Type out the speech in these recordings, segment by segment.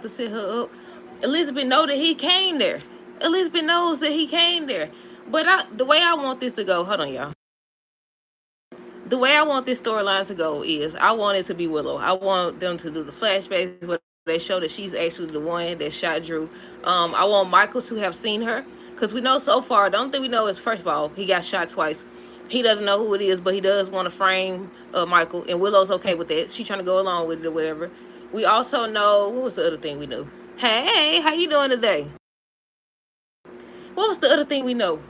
to set her up. Elizabeth know that he came there. Elizabeth knows that he came there. But the way I want this to go, hold on, y'all. The way I want this storyline to go is I want it to be Willow. I want them to do the flashbacks where they show that she's actually the one that shot Drew. I want Michael to have seen her because we know so far. The only thing we know is first of all he got shot twice. He doesn't know who it is, but he does want to frame Michael, and Willow's okay with that. She's trying to go along with it or whatever. We also know what was the other thing we knew. Hey, how you doing today? What was the other thing we know?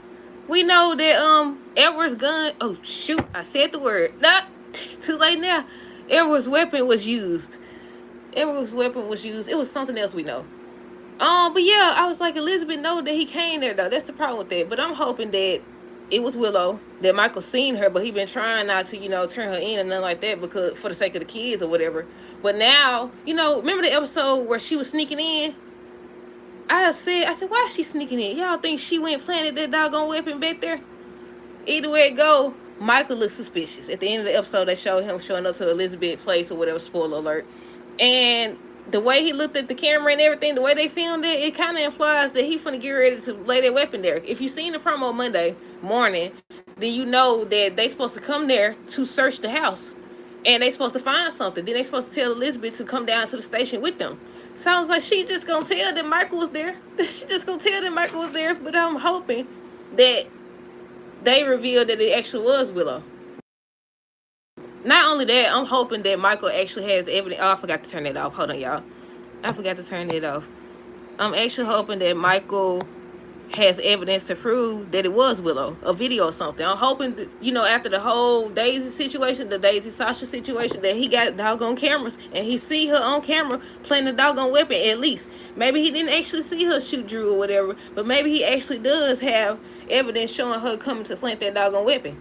We know that Edward's gun. Oh shoot! I said the word. Not too late now. Edward's weapon was used. Edward's weapon was used. It was something else we know. But yeah, I was like Elizabeth know that he came there though. That's the problem with that. But I'm hoping that it was Willow that Michael seen her, but he been trying not to, turn her in and nothing like that because for the sake of the kids or whatever. But now, remember the episode where she was sneaking in? I said, why is she sneaking in? Y'all think she went planted that doggone weapon back there? Either way it go, Michael looks suspicious. At the end of the episode, they showed him showing up to Elizabeth's place or whatever, spoiler alert. And the way he looked at the camera and everything, the way they filmed it, it kind of implies that he finna get ready to lay that weapon there. If you seen the promo Monday morning, then you know that they supposed to come there to search the house. And they supposed to find something. Then they supposed to tell Elizabeth to come down to the station with them. Sounds like she just gonna tell that Michael was there. She just gonna tell that Michael was there. But I'm hoping that they revealed that it actually was Willow. Not only that, I'm hoping that Michael actually has evidence. Oh, I forgot to turn it off. Hold on, y'all. I forgot to turn it off. I'm actually hoping that Michael has evidence to prove that it was Willow, a video or something. I'm hoping that, after the whole Daisy situation, the Daisy Sasha situation, that he got doggone cameras and he see her on camera playing the doggone weapon at least. Maybe he didn't actually see her shoot Drew or whatever, but maybe he actually does have evidence showing her coming to plant that doggone weapon.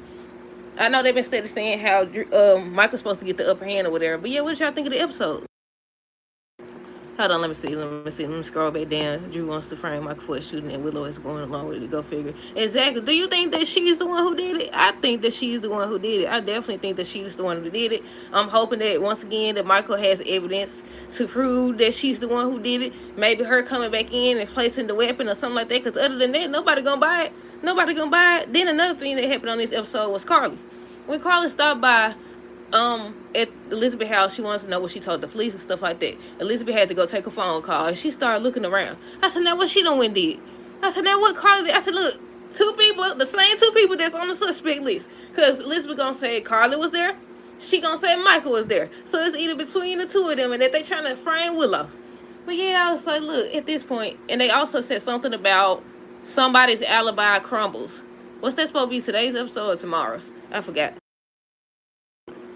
I know they've been steady saying how Michael's supposed to get the upper hand or whatever, but yeah, what did y'all think of the episode? Hold on, let me see. Let me scroll back down. Drew wants to frame Michael for a shooting, and Willow is going along with it. Go figure. Exactly. Do you think that she's the one who did it? I think that she's the one who did it. I definitely think that she's the one who did it. I'm hoping that, once again, that Michael has evidence to prove that she's the one who did it. Maybe her coming back in and placing the weapon or something like that, because other than that, nobody gonna buy it. Nobody gonna buy it. Then another thing that happened on this episode was Carly. When Carly stopped by at Elizabeth's house, she wants to know what she told the police and stuff like that. Elizabeth had to go take a phone call and she started looking around. I said, now what she done went did? I said, now what Carly did? I said, look, two people, the same two people that's on the suspect list. Because Elizabeth gonna say Carly was there, she gonna say Michael was there. So it's either between the two of them and that they trying to frame Willow. But yeah, I was like, look, at this point, and they also said something about somebody's alibi crumbles. What's that supposed to be, today's episode or tomorrow's? I forgot.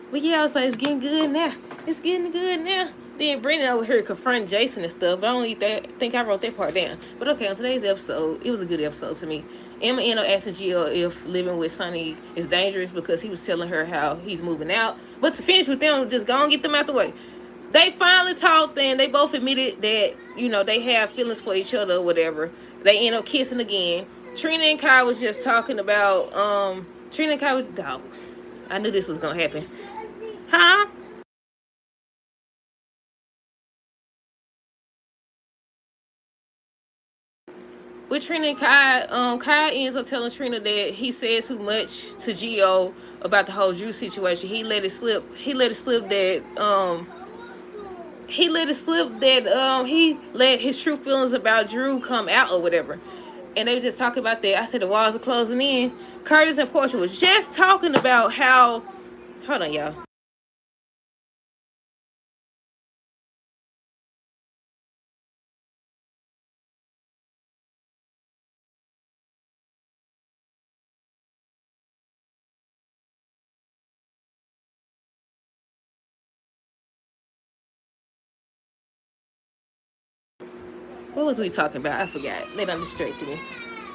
But yeah, I was like, it's getting good now. It's getting good now. Then Brendan over here confronting Jason and stuff, but I don't think I wrote that part down. But okay, on today's episode, it was a good episode to me. Emma ended up asking Jill if living with Sonny is dangerous because he was telling her how he's moving out. But to finish with them, just go and get them out the way. They finally talked and they both admitted that, they have feelings for each other or whatever. They end up kissing again. Trina and Kai was just talking about, Trina and Kai was, dog. I knew this was going to happen. Huh? With Trina and Kai ends up telling Trina that he said too much to Gio about the whole Drew situation. He let it slip that he let his true feelings about Drew come out or whatever. And they were just talking about that. I said the walls are closing in. Curtis and Portia was just talking about how, hold on, y'all. What was we talking about? I forgot. They done distracted me.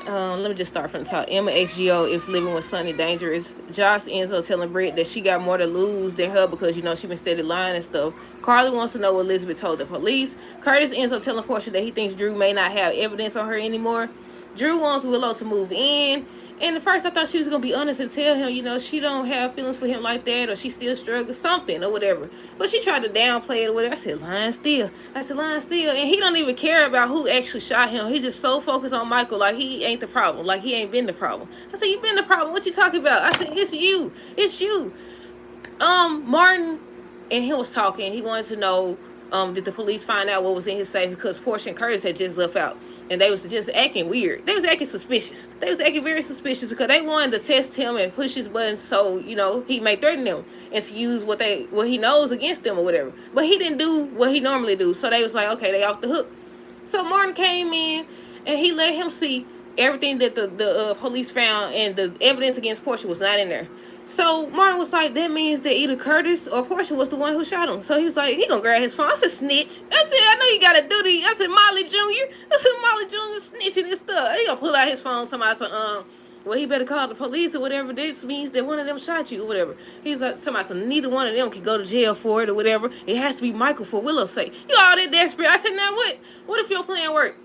Let me just start from the top. Emma HGO, if living with Sonny dangerous. Josh ends up telling Britt that she got more to lose than her because, she been steady lying and stuff. Carly wants to know what Elizabeth told the police. Curtis ends up telling Portia that he thinks Drew may not have evidence on her anymore. Drew wants Willow to move in. And at first I thought she was gonna be honest and tell him, she don't have feelings for him like that, or she still struggles, something or whatever. But she tried to downplay it or whatever. I said, lying still. And he don't even care about who actually shot him. He just so focused on Michael, like he ain't the problem, like he ain't been the problem. I said, you been the problem. What you talking about? I said, it's you. It's you. Martin and he was talking. He wanted to know, did the police find out what was in his safe, because Portia and Curtis had just left out. And they was just acting weird. They was acting suspicious. They was acting very suspicious because they wanted to test him and push his buttons so, he may threaten them and to use what he knows against them or whatever. But he didn't do what he normally do. So they was like, okay, they off the hook. So Martin came in and he let him see everything that the police found, and the evidence against Portia was not in there. So Martin was like, that means that either Curtis or Portia was the one who shot him. So he was like, he gonna grab his phone. I said, snitch. I said, I know you gotta do these. I said, Molly Jr. I said, Molly Jr. snitching and stuff. He gonna pull out his phone. Somebody said, well, he better call the police or whatever. This means that one of them shot you or whatever. He's like, somebody said, neither one of them can go to jail for it or whatever. It has to be Michael for Willow's sake. You all that desperate. I said, now what? What if your plan worked?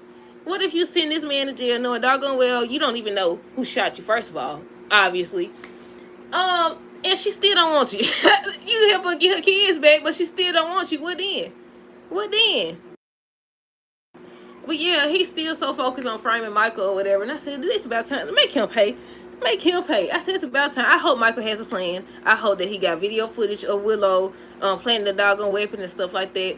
What if you send this man to jail knowing doggone well you don't even know who shot you, first of all, obviously. And she still don't want you. You help her get her kids back, but she still don't want you. What then? What then? But yeah, he's still so focused on framing Michael or whatever. And I said, it's about time to make him pay. Make him pay. I said, it's about time. I hope Michael has a plan. I hope that he got video footage of Willow planting the doggone weapon and stuff like that.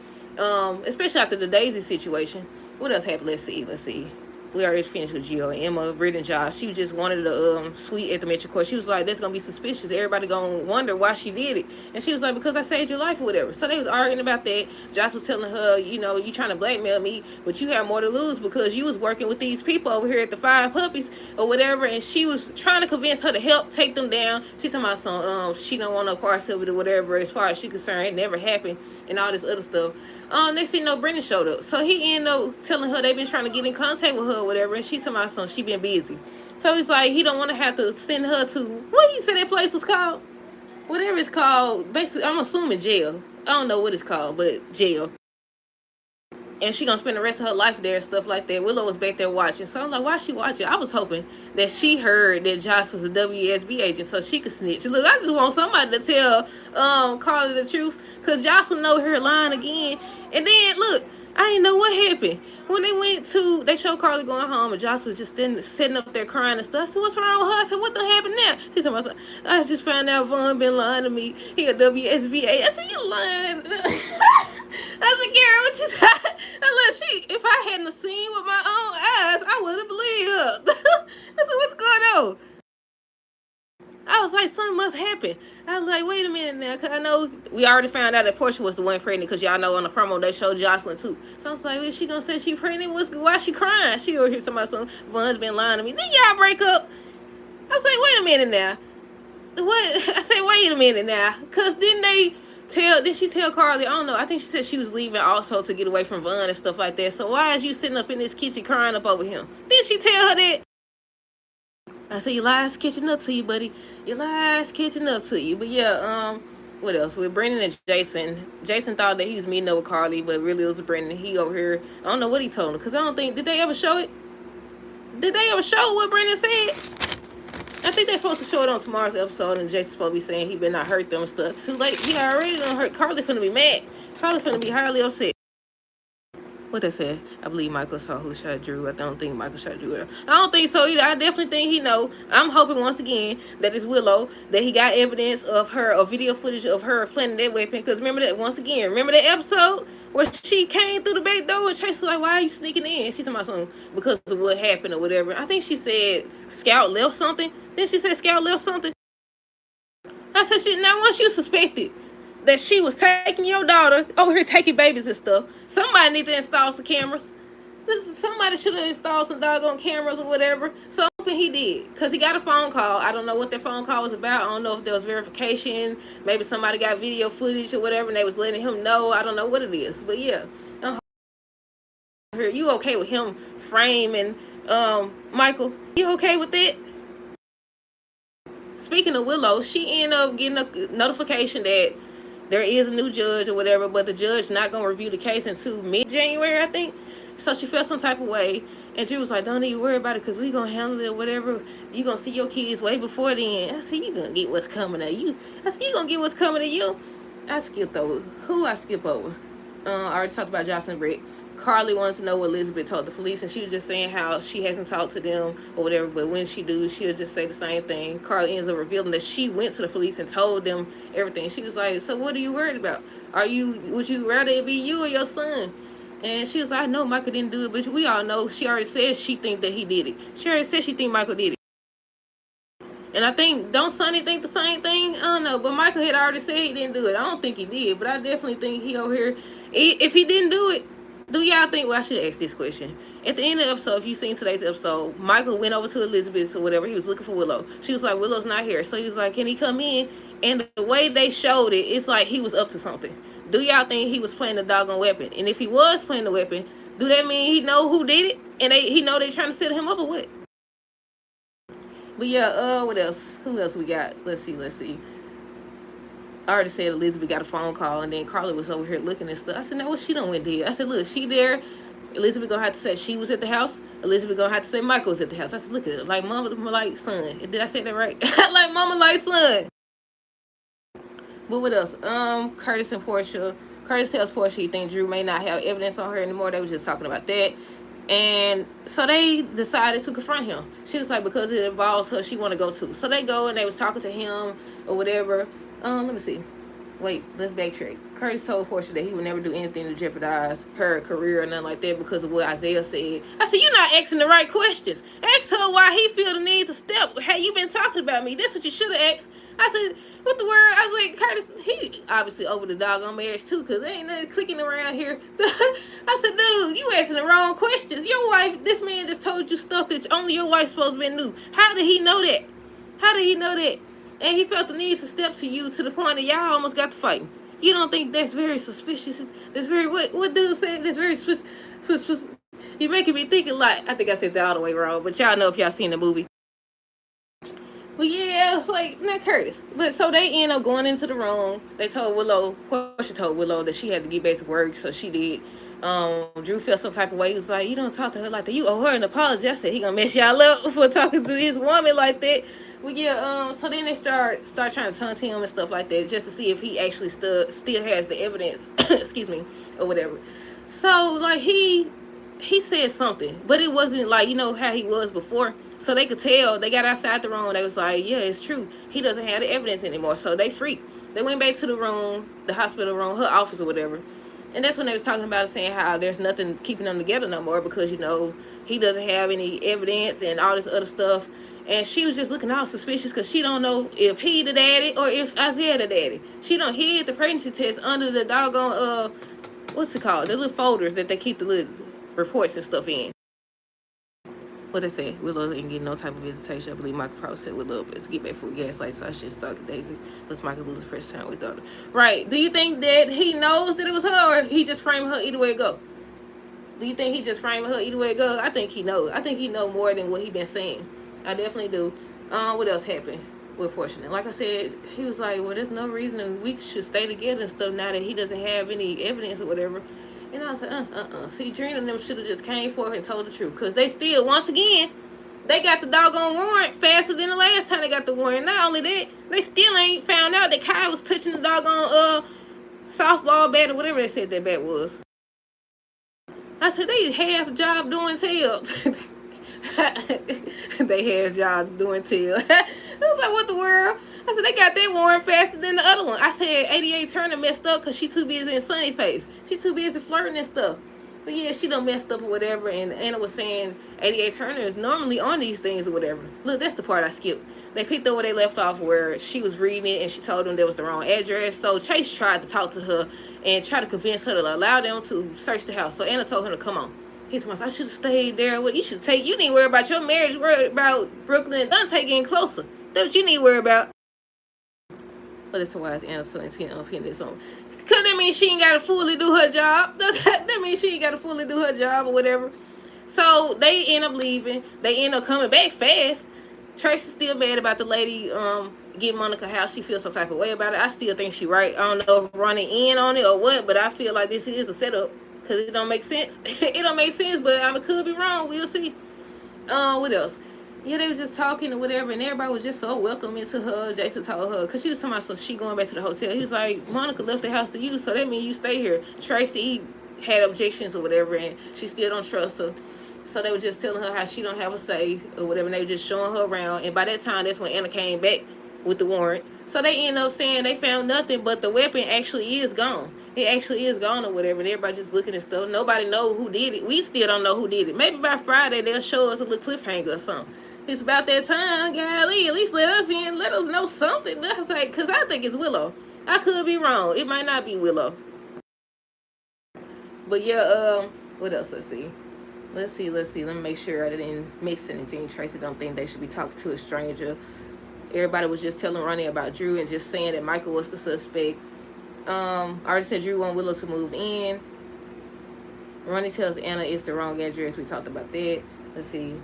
Especially after the Daisy situation. What else happened? Let's see. We already finished with Gio and Emma, Britt, and Josh. She just wanted the suite at the Metro Court. She was like, that's going to be suspicious. Everybody going to wonder why she did it. And she was like, because I saved your life or whatever. So they was arguing about that. Josh was telling her, you trying to blackmail me, but you have more to lose because you was working with these people over here at the Five Puppies or whatever. And she was trying to convince her to help take them down. She talking about some, she don't want no parts of it or whatever. As far as she concerned, it never happened and all this other stuff. Next thing you know, Brendan showed up. So he ended up telling her they've been trying to get in contact with her or whatever, and she told my son she been busy. So he's like, he don't want to have to send her to, what he said that place was called? Whatever it's called. Basically, I'm assuming jail. I don't know what it's called, but jail. And she gonna spend the rest of her life there and stuff like that. Willow was back there watching. So I'm like, why is she watching? I was hoping that she heard that Josh was a WSB agent so she could snitch. Look, I just want somebody to tell Carly the truth, because Josh will know her lying again. And then, look, I didn't know what happened. When they showed Carly going home, and Josh was just sitting up there crying and stuff. I said, what's wrong with her? I said, what the happened now? She said, I just found out Vaughn been lying to me. He a WSB agent. I said, you lying. I said, Gary, what you said? If I hadn't seen with my own eyes, I wouldn't believe her. I said, what's going on? I was like, something must happen. I was like, wait a minute now, because I know we already found out that Portia was the one pregnant, because y'all know on the promo they showed Jocelyn too. So I was like, is she going to say she pregnant? Why she crying? She over here somebody saying, Von's been lying to me. Then y'all break up. I was like, wait a minute now. What? I said, wait a minute now. Because did she tell Carly? I don't know. I think she said she was leaving also to get away from Von and stuff like that. So why is you sitting up in this kitchen crying up over him? Did she tell her that? I said, your lies catching up to you, buddy. Your lies catching up to you. But yeah, what else? With Brendan and Jason. Jason thought that he was meeting up with Carly, but really it was Brendan. He over here. I don't know what he told him, because I don't think, did they ever show it? Did they ever show what Brendan said? I think they're supposed to show it on tomorrow's episode, and Jason's supposed to be saying he better not hurt them and stuff. Too late. He already done hurt. Carly finna be mad. Carly finna be highly upset. What they said? I believe Michael saw who shot Drew. I don't think Michael shot Drew. I don't think so either. I definitely think he know. I'm hoping once again that it's Willow, that he got evidence of her, or video footage of her planting that weapon. Because remember that episode where she came through the back door and Chase was like, why are you sneaking in? She's talking about something because of what happened or whatever. I think she said Scout left something. Then she said Scout left something. I said, shit, now once you suspected that she was taking your daughter over here taking babies and stuff, somebody need to install some cameras. Somebody should have installed some doggone cameras or whatever. So I'm hoping he did, because he got a phone call. I don't know what that phone call was about. I don't know if there was verification. Maybe somebody got video footage or whatever and they was letting him know. I don't know what it is. But yeah, you okay with him framing Michael? You okay with that? Speaking of Willow, she ended up getting a notification that there is a new judge or whatever, but the judge not going to review the case until mid-January, I think. So she felt some type of way, and Drew was like, "Don't even worry about it, cause we gonna handle it. Whatever, you gonna see your kids way before then." I said, "You gonna get what's coming to you." I said, "You gonna get what's coming to you." I skipped over. Who I skip over? I already talked about Jocelyn Britt. Carly wants to know what Elizabeth told the police, and she was just saying how she hasn't talked to them or whatever, but when she do, she'll just say the same thing. Carly ends up revealing that she went to the police and told them everything. She was like, "So what are you worried about? Would you rather it be you or your son?" And she was like, "I know Michael didn't do it, but we all know." She already said she think that he did it. She already said she think Michael did it. And I think, don't Sonny think the same thing? I don't know, but Michael had already said he didn't do it. I don't think he did, but I definitely think he over here. If he didn't do it, do y'all think? Well, I should ask this question. At the end of the episode, if you seen today's episode, Michael went over to Elizabeth or whatever. He was looking for Willow. She was like, "Willow's not here." So he was like, "Can he come in?" And the way they showed it, it's like he was up to something. Do y'all think he was playing the doggone weapon? And if he was playing the weapon, do that mean he know who did it? And he know they trying to set him up or what? But yeah, what else? Who else we got? Let's see. I already said Elizabeth got a phone call, and then Carly was over here looking and stuff. I said, "Now what she done went there?" I said, "Look, she there. Elizabeth gonna have to say she was at the house. Elizabeth gonna have to say Michael was at the house." I said, "Look at it, like mama, like son." Did I say that right? Like mama, like son. But what else? Curtis and Portia. Curtis tells Portia he thinks Drew may not have evidence on her anymore. They was just talking about that. And so they decided to confront him. She was like, because it involves her, she want to go too. So they go and they was talking to him or whatever. Let me see. Wait, let's backtrack. Curtis told Portia that he would never do anything to jeopardize her career or nothing like that because of what Isaiah said. I said, "You're not asking the right questions. Ask her why he feel the need to step. Hey, you been talking about me. That's what you should have asked." I said, "What the word?" I was like, Curtis, he obviously over the doggone marriage too, because there ain't nothing clicking around here. I said, "Dude, you asking the wrong questions. Your wife, this man just told you stuff that only your wife's supposed to be knew. How did he know that? How did he know that? And he felt the need to step to you to the point that y'all almost got to fighting. You don't think that's very suspicious? That's very, what dude said, that's very suspicious. You're making me think a lot." I think I said that all the way wrong, but y'all know if y'all seen the movie. But yeah, it's like, not Curtis. But so they end up going into the room. They told Willow, Portia told Willow that she had to get back to work, so she did. Drew felt some type of way. He was like, "You don't talk to her like that. You owe her an apology." I said, "He gonna mess y'all up for talking to this woman like that." Well, yeah, so then they start trying to taunt him and stuff like that, just to see if he actually still has the evidence, excuse me, or whatever. So like he said something, but it wasn't like, you know how he was before. So they could tell. They got outside the room. They was like, "Yeah, it's true. He doesn't have the evidence anymore." So they freaked. They went back to the room, the hospital room, her office or whatever. And that's when they was talking about it, saying how there's nothing keeping them together no more because, you know, he doesn't have any evidence and all this other stuff. And she was just looking all suspicious because she don't know if he the daddy or if Isaiah the daddy. She don't hid the pregnancy test under the doggone, what's it called? The little folders that they keep the little reports and stuff in. What they say, Willow ain't getting no type of visitation. I believe Michael probably said Willow, let's get back for gaslight, so I should stalk Daisy. Let's Michael lose the first time with daughter. Right. Do you think that he knows that it was her, or he just framed her either way it go? Do you think he just framed her either way it go? I think he knows. I think he know more than what he been saying. I definitely do. What else happened with Fortune? Like I said, he was like, "Well, there's no reason we should stay together and stuff now that he doesn't have any evidence or whatever." And I was like, See, Drina and them should have just came forth and told the truth. Because they still, once again, they got the doggone warrant faster than the last time they got the warrant. Not only that, they still ain't found out that Kai was touching the doggone softball bat or whatever they said that bat was. I said, they half job doing tail. They had a job doing tail. I was like, what the world? I said, they got that warrant faster than the other one. I said, 88 Turner messed up because she too busy in Sunny Face. She too busy flirting and stuff. But yeah, she done messed up or whatever. And Anna was saying 88 Turner is normally on these things or whatever. Look, that's the part I skipped. They picked up where they left off where she was reading it and she told them there was the wrong address. So Chase tried to talk to her and try to convince her to allow them to search the house. So Anna told him to come on. He said, "I should have stayed there. What you should take? You need to worry about your marriage. Worry about Brooklyn and Dante getting closer. That's what you need to worry about." But that's why it's Anna so intent on pinning this on. Because that means she ain't got to fully do her job. That means she ain't got to fully do her job or whatever. So they end up leaving. They end up coming back fast. Tracy's still mad about the lady getting Monica house. She feels some type of way about it. I still think she right. I don't know if running in on it or what, but I feel like this is a setup. because it don't make sense. It don't make sense, but I could be wrong. We'll see. What else? Yeah, they was just talking or whatever, and everybody was just so welcoming to her. Jason told her, because she was talking about, so she going back to the hotel. He was like, Monica left the house to you, so that means you stay here. Tracy had objections or whatever, and she still don't trust her. So they were just telling her how she don't have a say or whatever, and they were just showing her around. And by that time, that's when Anna came back with the warrant. So they end up saying they found nothing, but the weapon actually is gone. It actually is gone or whatever, and everybody just looking at stuff. Nobody know who did it. We still don't know who did it. Maybe by Friday they'll show us a little cliffhanger or something. It's about that time, golly. At least let us in. Let us know something. That's like, because I think it's Willow. I could be wrong. It might not be Willow. But yeah, what else? Let's see. Let's see. Let me make sure I didn't miss anything. Tracy don't think they should be talking to a stranger. Everybody was just telling Ronnie about Drew and just saying that Michael was the suspect. I already said Drew want Willow to move in. Ronnie tells Anna it's the wrong address. We talked about that. Let's see.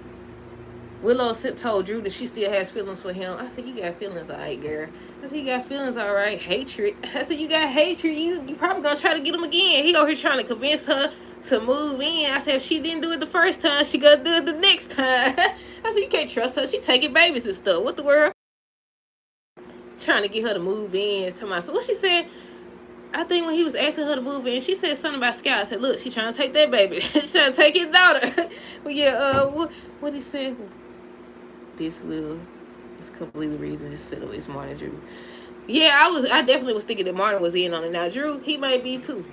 Willow told Drew that she still has feelings for him. I said, you got feelings, all right, girl. I said, you got feelings, all right. Hatred. I said, you got hatred. You probably going to try to get him again. He over here trying to convince her to move in. I said, if she didn't do it the first time, she going to do it the next time. I said, you can't trust her. She taking babies and stuff. What the world? Trying to get her to move in. To my, so what she said, I think when he was asking her to move in, she said something about Scout. I said, look, she trying to take that baby. She trying to take his daughter. But yeah, what he said? This will is completely reading this settle. It's Martin Drew. Yeah, I definitely was thinking that Martin was in on it. Now Drew, he might be too,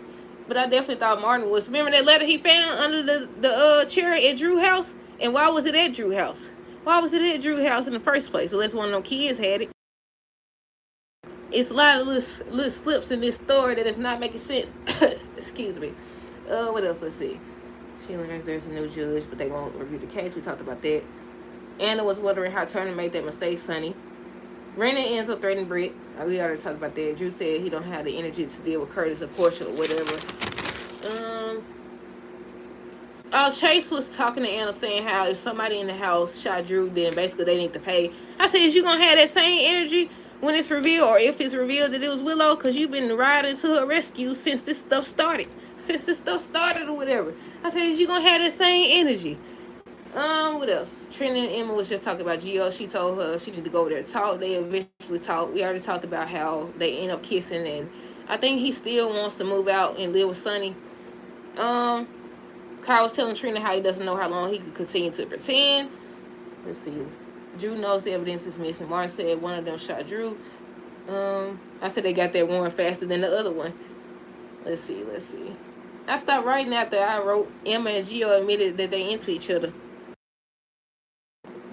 but I definitely thought Martin was. Remember that letter he found under the chair at Drew house? And why was it at Drew house? Why was it at Drew house in the first place? Unless one of them kids had it. It's a lot of little slips in this story that is not making sense. Excuse me. What else? Let's see. She learns there's a new judge, but they won't review the case. We talked about that. Anna was wondering how Turner made that mistake, Sonny. Raina ends up threatening Britt. We already talked about that. Drew said he don't have the energy to deal with Curtis or Portia or whatever. Chase was talking to Anna saying how if somebody in the house shot Drew, then basically they need to pay. I said, is you going to have that same energy when it's revealed, or if it's revealed that it was Willow? Because you've been riding to her rescue since this stuff started. Or whatever. I said, is you going to have that same energy? What else? Trina and Emma was just talking about Gio. She told her she need to go over there to talk. They eventually talked. We already talked about how they end up kissing, and I think he still wants to move out and live with Sonny. Kyle was telling Trina how he doesn't know how long he could continue to pretend. Let's see. Drew knows the evidence is missing. Martin said one of them shot Drew. I said they got that warrant faster than the other one. Let's see. I stopped writing after I wrote Emma and Gio admitted that they into each other.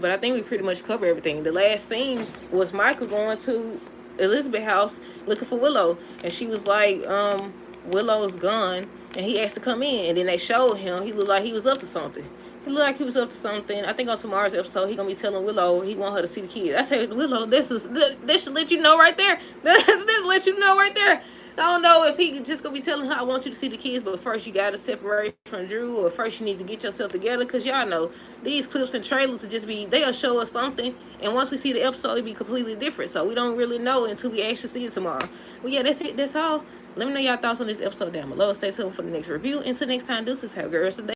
But I think we pretty much covered everything. The last scene was Michael going to Elizabeth's house looking for Willow. And she was like, Willow's gone. And he asked to come in. And then they showed him. He looked like he was up to something. I think on tomorrow's episode, he going to be telling Willow he want her to see the kids. I said, Willow, this should let you know right there. This let you know right there. I don't know if he just going to be telling her, I want you to see the kids, but first you got to separate from Drew, or first you need to get yourself together, because y'all know these clips and trailers will just be, they'll show us something, and once we see the episode, it'll be completely different, so we don't really know until we actually see it tomorrow. Well, yeah, that's it. That's all. Let me know y'all thoughts on this episode down below. Stay tuned for the next review. Until next time, deuces. Have girls today.